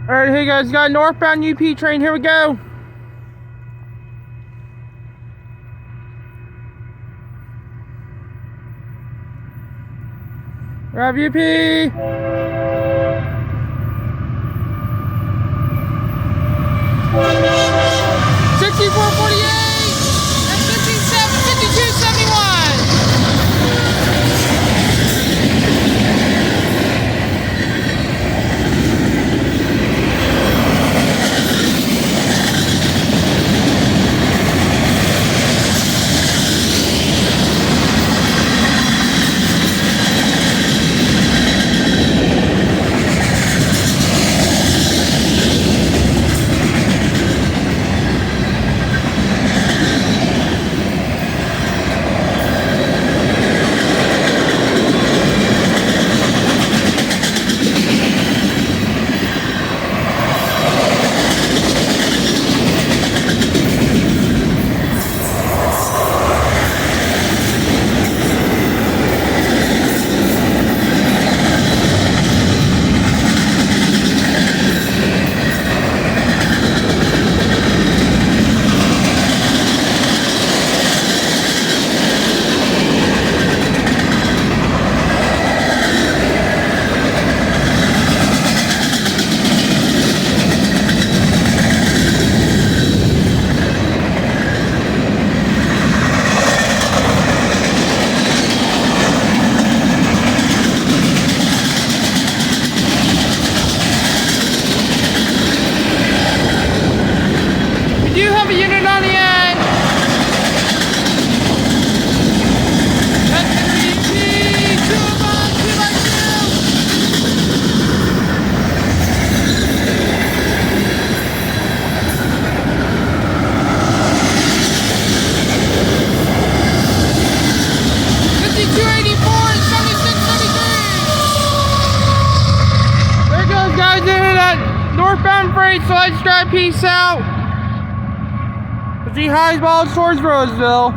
Alright, hey guys, got a northbound UP train, here we go. Grab UP! 6448 and 5271. You have a unit on the end. That's the UP. 2 of them, 5284 and 7673. There goes guys into that northbound freight, so let's drive peace out. The High Balls towards Roseville.